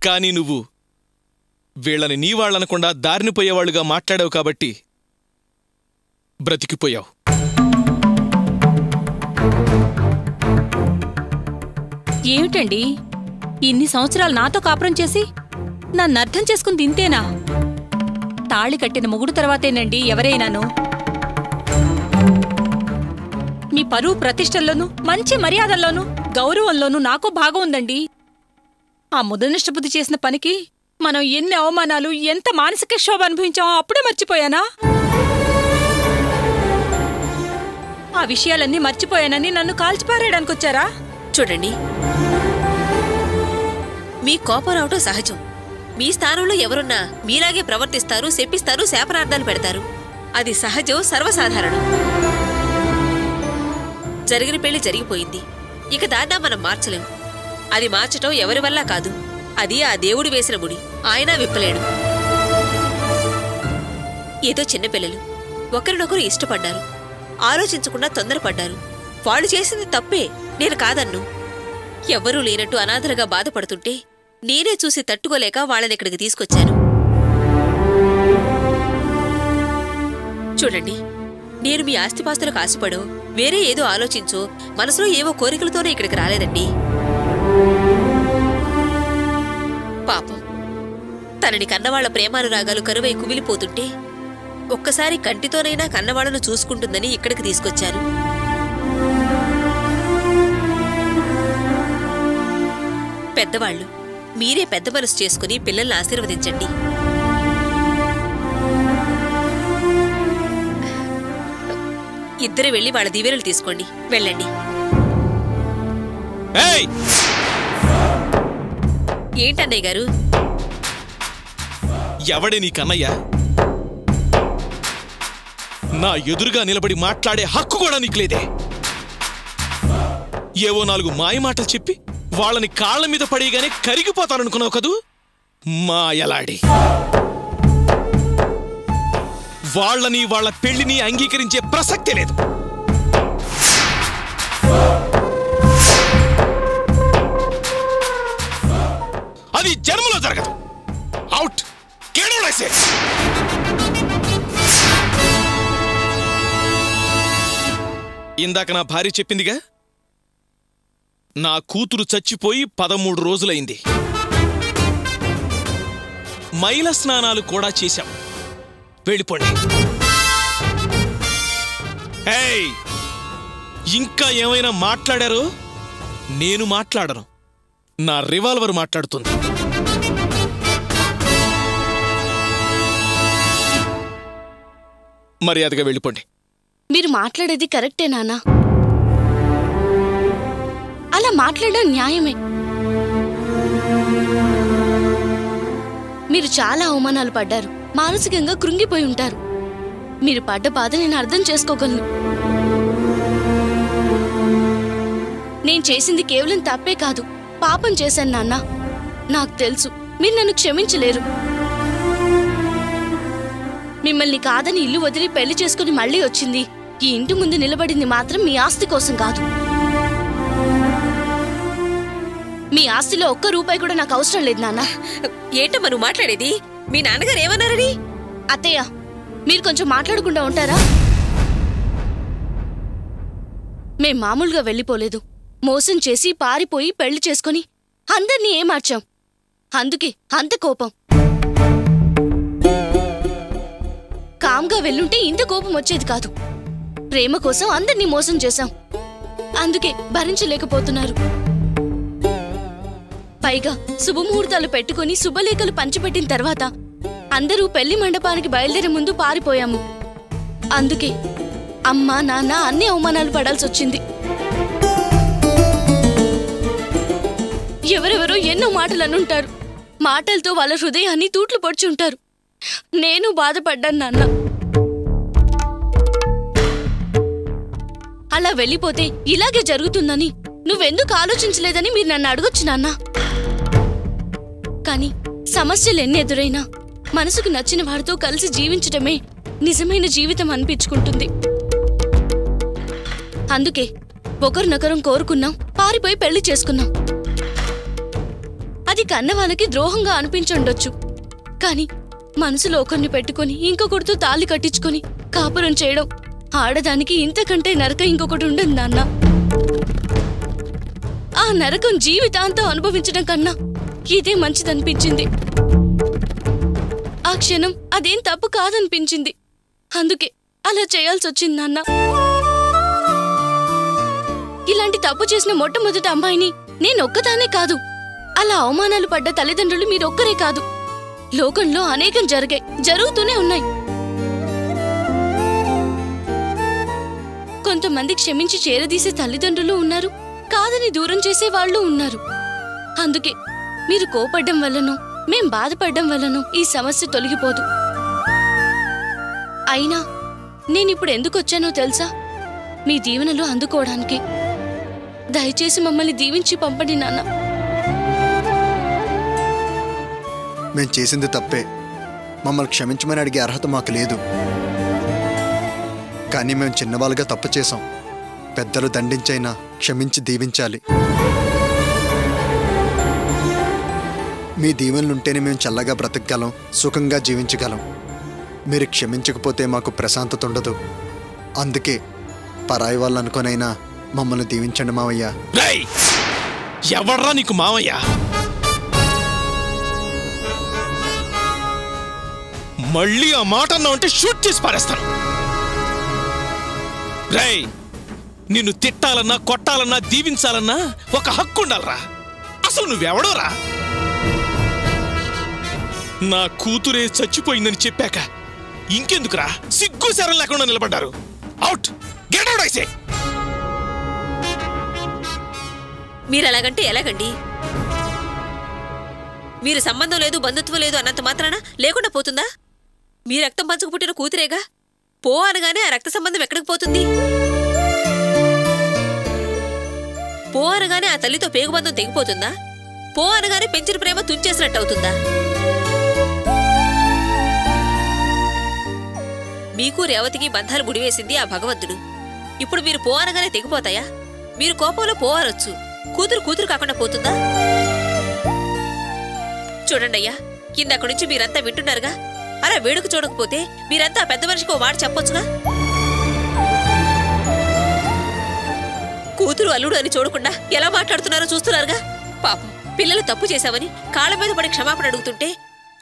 కానీ నువ్వు వీళ్ళని నీ వాళ్ళనకుండా దారిని పోయేవాళ్ళుగా మాట్లాడావు కాబట్టి బ్రతికిపోయావు. ఏమిటండి ఇన్ని సంవత్సరాలు నాతో కాపురం చేసి నన్ను అర్థం చేసుకుని తింతేనా? తాళి కట్టిన మొగుడు తర్వాతేనండి ఎవరైనాను. మీ పరువు ప్రతిష్టల్లోనూ మంచి మర్యాదల్లోనూ గౌరవంలోనూ నాకు భాగం ఉందండి. ఆ ముదనష్టబుద్ధి చేసిన పనికి మనం ఎన్ని అవమానాలు ఎంత మానసిక క్షోభ అనుభవించామో అప్పుడే మర్చిపోయానా? ఆ విషయాలన్నీ మర్చిపోయానని నన్ను కాల్చిపారేయడానికి వచ్చారా? చూడండి, మీ కోపం రావటం సహజం. మీ స్థానంలో ఎవరున్నా మీలాగే ప్రవర్తిస్తారు, శపిస్తారు, శాపనార్థాలు పెడతారు. అది సహజం, సర్వసాధారణం. జరిగిన పెళ్లి జరిగిపోయింది. ఇక దాన్నా మనం మార్చలేం. అది మార్చటం ఎవరి వల్ల కాదు. అది ఆ దేవుడు వేసిన ముడి. ఆయన విప్పలేడు. ఏదో చిన్నపిల్లలు ఒకరినొకరు ఇష్టపడ్డారు. ఆలోచించకుండా తొందరపడ్డారు. వాళ్ళు చేసింది తప్పే, నేను కాదన్ను. ఎవ్వరూ లేనట్టు అనాథలుగా బాధపడుతుంటే నేనే చూసి తట్టుకోలేక వాళ్ళనిక్కడికి తీసుకొచ్చాను. చూడండి, నేను మీ ఆస్తిపాస్తులకు ఆశపడో, వేరే ఏదో ఆలోచించో, మనసులో ఏవో కోరికలతోనే ఇక్కడికి రాలేదండి. పాపం, తనని కన్నవాళ్ల ప్రేమానురాగాలు కరువై కుమిలిపోతుంటే ఒక్కసారి కంటితోనైనా కన్నవాళ్లను చూసుకుంటుందని ఇక్కడికి తీసుకొచ్చాను. పెద్దవాళ్లు, మీరే పెద్ద మనసు చేసుకుని పిల్లల్ని ఆశీర్వదించండి. ఇద్దరు వెళ్లి వాళ్ళ దీవెనలు తీసుకోండి. వెళ్ళండి. ఏంటన్నయ్య గారు? ఎవడే నీ కన్నయ్య? నా ఎదురుగా నిలబడి మాట్లాడే హక్కు కూడా నీకు లేదే. ఏవో 4 మాయమాటలు చెప్పి వాళ్ళని కాళ్ల మీద పడేయగానే కరిగిపోతాననుకున్నావు కదూ? మాయలాడి. వాళ్ళని వాళ్ళ పెళ్లిని అంగీకరించే ప్రసక్తే లేదు. అది జన్మలో జరగదు. అవుట్. ఇందాక నా భార్య చెప్పిందిగా, నా కూతురు చచ్చిపోయి 13 రోజులైంది. మైల స్నానాలు కూడా చేశాం. వెళ్ళిపోండి. ఇంకా ఏమైనా మాట్లాడారో నేను మాట్లాడను. నా రివాల్వర్ మాట్లాడుతుంది. మర్యాదగా వెళ్ళిపోండి. మీరు మాట్లాడేది కరెక్టే నాన్న. అలా మాట్లాడడం న్యాయమే. మీరు చాలా అవమానాలు పడ్డారు. మానసికంగా కృంగిపోయి ఉంటారు. మీరు పడ్డ బాధ నేను అర్థం చేసుకోగలను. నేను చేసింది కేవలం తప్పే కాదు, పాపం చేశాను నాన్న. నాకు తెలుసు మీరు నన్ను క్షమించలేరు. మిమ్మల్ని కాదని ఇల్లు వదిలి పెళ్లి చేసుకుని మళ్ళీ వచ్చింది, ఈ ఇంటి ముందు నిలబడింది మాత్రం మీ ఆస్తి కోసం కాదు. మీ ఆస్తిలో ఒక్క రూపాయి కూడా నాకు అవసరం లేదు నాన్న. ఏంటో మనం మాట్లాడేది? మీ నాన్నగారు ఏమన్నారని? అత్తయ్య, మీరు కొంచెం మాట్లాడకుండా ఉంటారా? మేం మామూలుగా వెళ్ళిపోలేదు. మోసం చేసి పారిపోయి పెళ్లి చేసుకుని అందర్నీ ఏమార్చాం. అందుకే అంత కోపం. కామ్గా వెళ్ళుంటే ఇంత కోపం వచ్చేది కాదు. ప్రేమ కోసం అందర్నీ మోసం చేశాం. అందుకే భరించలేకపోతున్నారు. పైగా శుభముహూర్తాలు పెట్టుకుని శుభలేఖలు పంచిపెట్టిన తర్వాత అందరూ పెళ్లి మండపానికి బయలుదేరే ముందు పారిపోయాము. అందుకే అమ్మ నాన్న అన్ని అవమానాలు పడాల్సొచ్చింది. ఎవరెవరో ఎన్నో మాటలు అనుంటారు. మాటలతో వాళ్ళ హృదయాన్ని తూట్లు పొడుచుంటారు. నేను బాధపడ్డాను నాన్న. అలా వెళ్ళిపోతే ఇలాగే జరుగుతుందని నువ్వెందుకు ఆలోచించలేదని మీరు నన్ను అడగొచ్చు నాన్న. కానీ సమస్యలు ఎన్ని ఎదురైనా మనసుకు నచ్చిన వారితో కలిసి జీవించటమే నిజమైన జీవితం అనిపించుకుంటుంది. అందుకే ఒకరినొకరం కోరుకున్నాం, పారిపోయి పెళ్లి చేసుకున్నాం. అది కన్న వాళ్ళకి ద్రోహంగా అనిపించుండొచ్చు. కాని మనసులో ఒకరిని పెట్టుకుని ఇంకొకరితో తాళి కట్టించుకుని కాపురం చేయడం ఆడదానికి ఇంతకంటే నరకం ఇంకొకటి ఉండదు నాన్న. ఆ నరకం జీవితాంతం అనుభవించడం కన్నా ఇదే మంచిదనిపించింది. ఆ క్షణం అదేం తప్పు కాదనిపించింది. అందుకే అలా చేయాల్సొచ్చింది నాన్న. ఇలాంటి తప్పు చేసిన మొట్టమొదటి అమ్మాయిని నేనొక్కదానే కాదు. అలా అవమానాలు పడ్డ తల్లిదండ్రులు మీరొక్కరే కాదు. లోకంలో అనేకం జరుగుతూనే ఉన్నాయి. కొంతమంది క్షమించి చేరదీసే తల్లిదండ్రులు ఉన్నారు, కాదని దూరం చేసే వాళ్ళు ఉన్నారు. అందుకే మీరు కోపడ్డం వల్లనో మేం బాధపడ్డం వల్లనో ఈ సమస్య తొలగిపోదు. అయినా నేనిప్పుడు ఎందుకొచ్చానో తెలుసా? మీ దీవెనలు అందుకోవడానికి. దయచేసి మమ్మల్ని దీవించి పంపండి నాన్న. మేం చేసింది తప్పే. మమ్మల్ని క్షమించమని అడిగే అర్హత మాకు లేదు. కానీ మేము చిన్నవాళ్ళుగా తప్పు చేశాం. పెద్దలు దండించైనా క్షమించి దీవించాలి. మీ దీవెనలుంటేనే మేము చల్లగా బ్రతకగలం, సుఖంగా జీవించగలం. మీరు క్షమించకపోతే మాకు ప్రశాంతత ఉండదు. అందుకే పరాయి వాళ్ళు అనుకోనైనా మమ్మల్ని దీవించండి మావయ్య. ఎవర్రా నీకు మావయ్య? మళ్ళీ ఆ మాట అన్నావంటే షూట్ చేసి పారేస్తాను. రేయ్, నిన్ను తిట్టాలన్నా కొట్టాలన్నా దీవించాలన్నా ఒక హక్కు ఉండాలరా. అసలు నువ్వెవడోరా? నా కూతురే చచ్చిపోయిందని చెప్పాక ఇంకెందుకురా సిగ్గు శరం లేకుండా నిలబడ్డారు? అవుట్, గెట్ అవుట్ ఐసే. మీరలాగంటే ఎలాగండి? మీరు సంబంధం లేదు, బంధుత్వం లేదు అన్నంత మాత్రాన లేకుండా పోతుందా? మీ రక్తం పంచుకు పుట్టిన కూతురేగా. పో అనగానే ఆ రక్త సంబంధం ఎక్కడికి పోతుంది? పో అనగానే ఆ తల్లితో పేగుబంధం తెగిపోతుందా? పో అనగానే పెంచిన ప్రేమ తుంచేసినట్టు అవుతుందా? మీకు రేవతికి బంధాలు ముడివేసింది ఆ భగవంతుడు. ఇప్పుడు మీరు పో అనగానే తెగిపోతాయా? మీరు కోపంలో పోవారొచ్చు, కూతురు కాకుండా పోతుందా? చూడండయ్యా, కిందక్కడి నుంచి మీరంతా వింటున్నారుగా. అలా వేడుక చూడకపోతే మీరంతా పెద్ద మనిషికి ఓ మాట చెప్పొచ్చుగా. కూతురు అల్లుడు అని చూడకుండా ఎలా మాట్లాడుతున్నారో చూస్తున్నారుగా. పాపం, పిల్లలు తప్పు చేశామని కాళ్ళ మీద పడి క్షమాపణ అడుగుతుంటే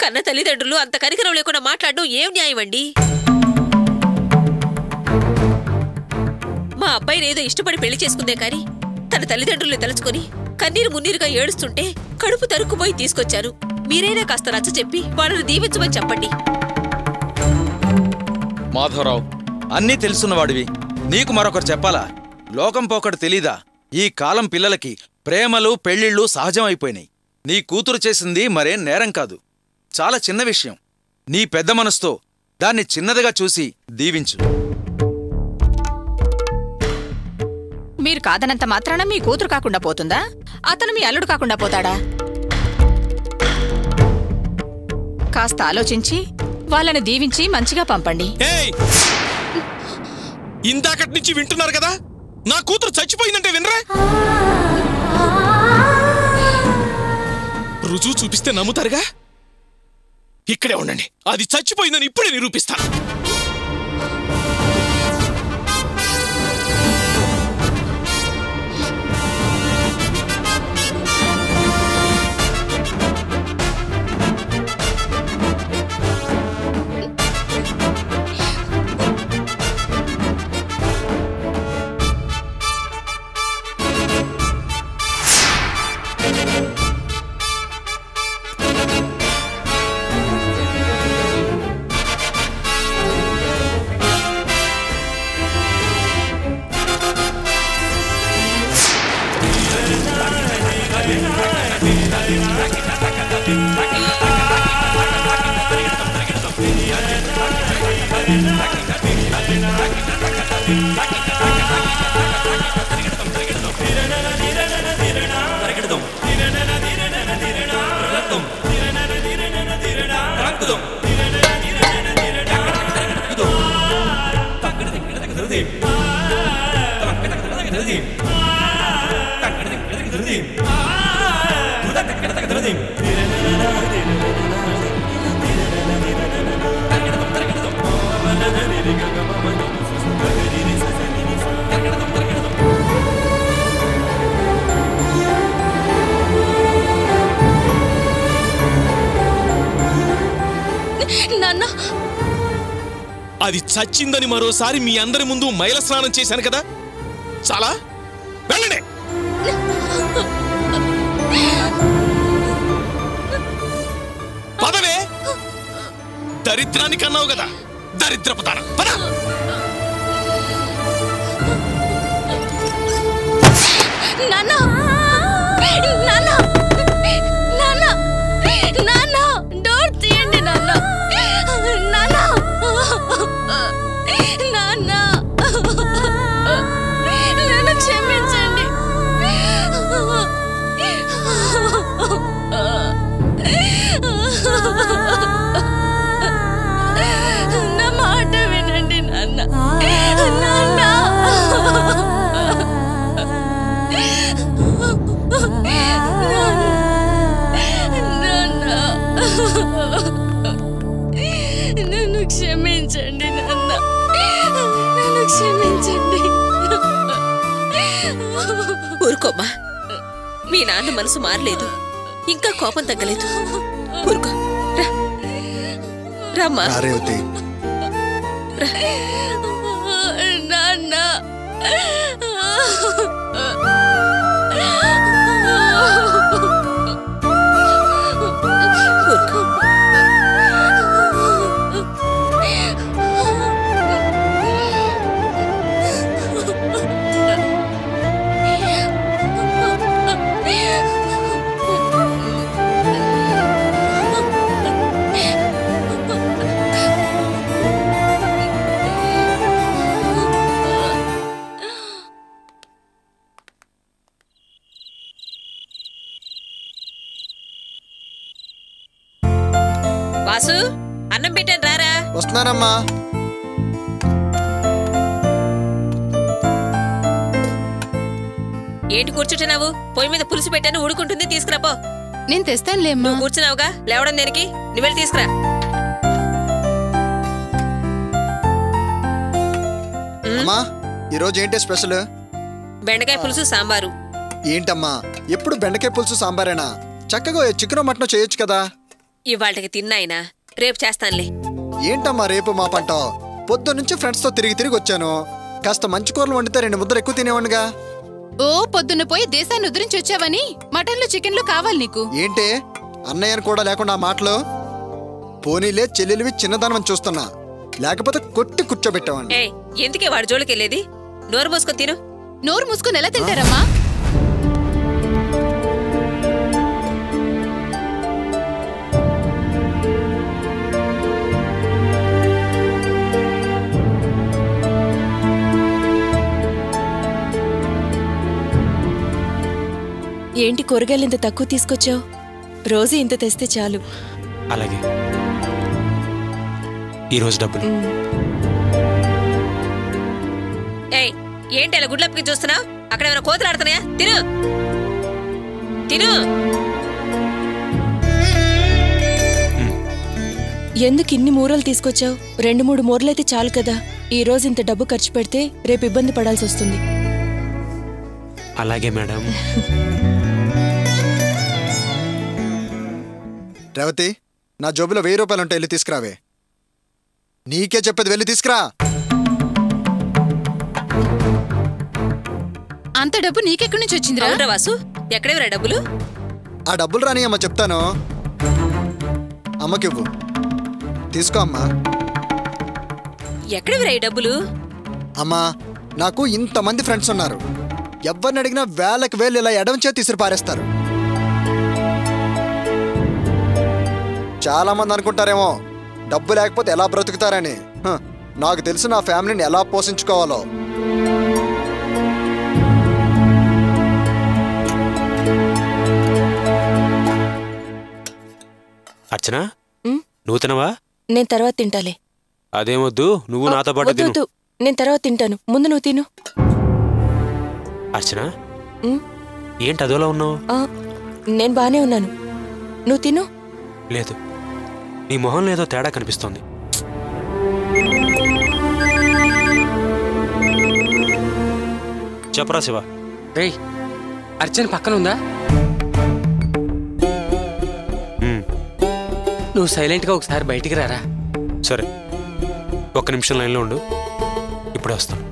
కన్న తల్లిదండ్రులు అంత కనికరం లేకుండా మాట్లాడడం ఏం న్యాయమండి? మా అబ్బాయిని ఏదో ఇష్టపడి పెళ్లి చేసుకుందే కాని తన తల్లిదండ్రుల్ని తలుచుకొని కన్నీరు మున్నీరుగా ఏడుస్తుంటే కడుపు తరుక్కుపోయి తీసుకొచ్చారు. మీరైనా కాస్త రచ్చ చెప్పి వాళ్ళని దీవించమని చెప్పండి. మాధవరావు, అన్నీ తెలుసున్నవాడివి, నీకు మరొకరు చెప్పాలా? లోకం పోకడు తెలీదా? ఈ కాలం పిల్లలకి ప్రేమలు పెళ్లిళ్ళు సహజమైపోయినాయి. నీ కూతురు చేసింది మరేం నేరం కాదు, చాలా చిన్న విషయం. నీ పెద్ద మనసుతో దాన్ని చిన్నదిగా చూసి దీవించు. మీరు కాదనంత మాత్రాన మీ కూతురు కాకుండా పోతుందా? అతను మీ అల్లుడు కాకుండా పోతాడా? కాస్త ఆలోచించి వాళ్ళని దీవించి మంచిగా పంపండి. ఇందాకటి నుంచి వింటున్నారు కదా, నా కూతురు చచ్చిపోయిందంటే వినరా? రుజువు చూపిస్తే నమ్ముతారుగా. ఇక్కడే ఉండండి, అది చచ్చిపోయిందని ఇప్పుడే నిరూపిస్తాను. Takk నాన్న అది చచ్చిందని మరోసారి మీ అందరి ముందు మైల స్నానం చేశాను కదా, చాలా వెళ్ళండి. పదవే, దరిద్రానికి అన్నావు కదా, దరిద్రపుతాన పద. నాన్న నాన్న నాన్న నాన్న డోర్ తీయండి నాన్న నాన్న నాన్న నన్ను క్షమించండి. నా మాట వినండి నాన్న నాన్న. నన్ను క్షమించండి నాన్న, నన్ను క్షమించండి. ఊరుకోమ్మా, మీ నాన్న మనసు మారలేదు, ఇంకా కోపం తగ్గలేదు. ఊరుకో, రామ్మా. రేవతి నాన్న వాసు, అన్నం పెట్టాను రారా. వస్తున్నానమ్మా. ఏంటి కూర్చుంటున్నావు? పొయ్యి మీద పులుసు పెట్టాను, ఉడుకుంటుంది, తీసుకురాపో. నేను తెస్తానులేమ్మా. నువ్వు కూర్చున్నావుగా, లేవడం దేనికి? నువ్వు వెళ్ళి తీసుకురా. అమ్మా, ఈరోజు ఏంటి స్పెషల్? బెండకాయ పులుసు సాంబారు. ఏంటమ్మా ఎప్పుడు బెండకాయ పులుసు సాంబారేనా? చక్కగా చికెన్ మటన్ చేయొచ్చు కదా. ఇవాళకి తిన్నాయినా, రేపు చేస్తానులే. ఏంటమ్మా రేపు మా పంట? పొద్దున్నుంచి ఫ్రెండ్స్తో తిరిగి వచ్చాను. కాస్త మంచి కూరలు వండితే 2 ముద్దలు ఎక్కువ తినేవాడిగా. ఓ పొద్దున్న పోయి దేశాన్ని ఉద్ధరించి వచ్చావని మటన్లు చికెన్లు కావాలి నీకు. ఏంటి అన్నయ్యను కూడా లేకుండా ఆ మాటలు? పోనీలే, చెల్లెలివి చిన్నదానం చూస్తున్నా, లేకపోతే కొట్టి కూర్చోబెట్టావండి. ఏయ్, ఎందుకే వాడి జోలికి వెళ్ళేది? నోరు మూసుకొని తిను. నోరు మూసుకొని ఎలా తింటారమ్మా? ఏంటి కూరగాయలు ఇంత తక్కువ తీసుకొచ్చావు? రోజు ఇంత తెస్తే చాలు. అలాగే, ఈరోజు డబ్బులు. ఏయ్, ఏంటి అలా గుడ్లప్పకి చూస్తున్నావు? అక్కడ ఏమైనా కోతులు ఆడుతున్నాయా? తిను తిను. ఎందుకు ఇన్ని మూరలు తీసుకొచ్చావు? 2-3 మూరలైతే చాలు కదా. ఈ రోజు ఇంత డబ్బు ఖర్చు పెడితే రేపు ఇబ్బంది పడాల్సి వస్తుంది. అలాగే మేడం. రేవతి, నా జోబులో 1000 రూపాయలు ఉంటాయి, వెళ్ళి తీసుకురావే. నీకే చెప్పేది, వెళ్ళి తీసుకురా. అంత డబ్బు నీకెక్కడి నుంచి వచ్చిందిరా? అవునరా వాసు, ఎక్కడేవరా డబ్బులు? ఆ డబ్బులు రాని అమ్మ, చెప్తాను. అమ్మకివ్వు, తీసుకో అమ్మా. ఎక్కడేవరా ఈ డబ్బులు? అమ్మా, నాకు ఇంతమంది ఫ్రెండ్స్ ఉన్నారు. ఎవరిని అడిగినా వేలకు వేలు ఇలా ఎడవంచే తీసిరి పారేస్తారు. చాలా మంది అనుకుంటారేమో డబ్బు లేకపోతే ఎలా బ్రతుకుతారని. నాకు తెలుసు నా ఫ్యామిలీని ఎలా పోషించుకోవాలో. అర్చన, నువ్వు తినవా? నేను తర్వాత తింటాలే. అదేమొద్దు, నువ్వు నాతో పాటు తిను. వద్దు, నేను తర్వాత తింటాను, ముందు నువ్వు తిను. అర్చన, ఏంటి అదోలా ఉన్నావు? నేను బానే ఉన్నాను. నువ్వు తిను. లేదు, నీ మొహంలో ఏదో తేడా కనిపిస్తోంది. చెప్పరా శివ. రేయ్, అర్చన పక్కన ఉందా? నువ్వు సైలెంట్గా ఒకసారి బయటికి రారా. సరే, ఒక్క నిమిషం లైన్లో ఉండు, ఇప్పుడే వస్తాను.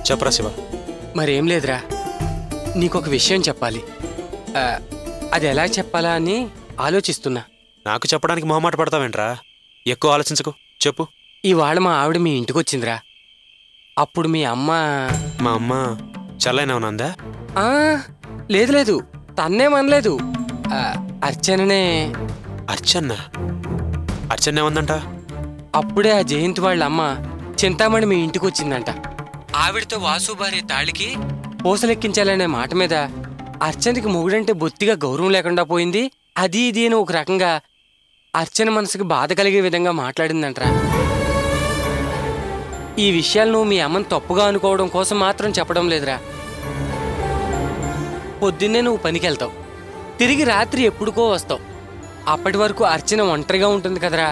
చెప్పరా శివ. మరేం లేదురా, నీకొక విషయం చెప్పాలి. అది ఎలా చెప్పాలా అని ఆలోచిస్తున్నా. నాకు చెప్పడానికి మొహమాట పడతావేంట్రా? ఎక్కువ ఆలోచించకు, చెప్పు. ఇవాళ మా ఆవిడ మీ ఇంటికి వచ్చిందిరా. అప్పుడు మీ అమ్మ... మా అమ్మ చల్లైనవునందా? లేదు లేదు, తన్నేమనలేదు. అర్చననే. అర్చన్నేమందంట? అప్పుడే ఆ జయంతి వాళ్ళ అమ్మ చింతామణి మీ ఇంటికి వచ్చిందంట. ఆవిడతో వాసు భార్య తాళికి పూసలెక్కించాలనే మాట మీద అర్చనకి మొగుడంటే బొత్తిగా గౌరవం లేకుండా పోయింది. అది ఇది అని ఒక రకంగా అర్చన మనసుకి బాధ కలిగే విధంగా మాట్లాడిందంటరా. ఈ విషయాలు నువ్వు మీ అమ్మని తప్పుగా అనుకోవడం కోసం మాత్రం చెప్పడం లేదురా. పొద్దున్నే నువ్వు పనికి వెళ్తావు, తిరిగి రాత్రి ఎప్పుడుకో వస్తావు. అప్పటి వరకు అర్చన ఒంటరిగా ఉంటుంది కదరా.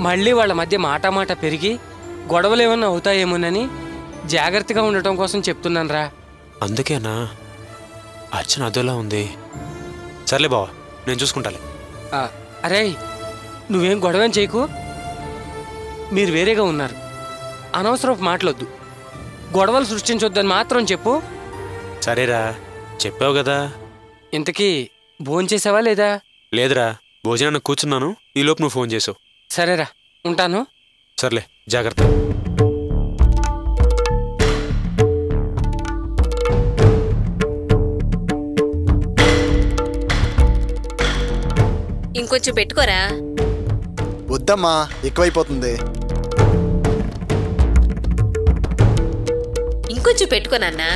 మళ్ళీ వాళ్ళ మధ్య మాటామాట పెరిగి గొడవలేమన్నా అవుతాయేమోనని జాగ్రత్తగా ఉండటం కోసం చెప్తున్నానురా. అందుకేనా అర్చన అదోలా ఉంది? సర్లే బావా, నేను చూసుకుంటాలే. అరే, నువ్వేం గొడవేం చేయకు. మీరు వేరేగా ఉన్నారు, అనవసరపు మాటలొద్దు, గొడవలు సృష్టించొద్దని మాత్రం చెప్పు. సరేరా, చెప్పావు కదా. ఇంతకీ భోంచేసావా లేదా? లేదురా, భోజనానికి కూర్చున్నాను, ఈలోపు నువ్వు ఫోన్ చేసావు. సరేరా, ఉంటాను. సర్లే, జాగ్రత్త. ఇంకొంచెం పెట్టుకోరా. వద్దమ్మా, ఎక్కువైపోతుంది. ఇంకొంచెం పెట్టుకోనన్నా.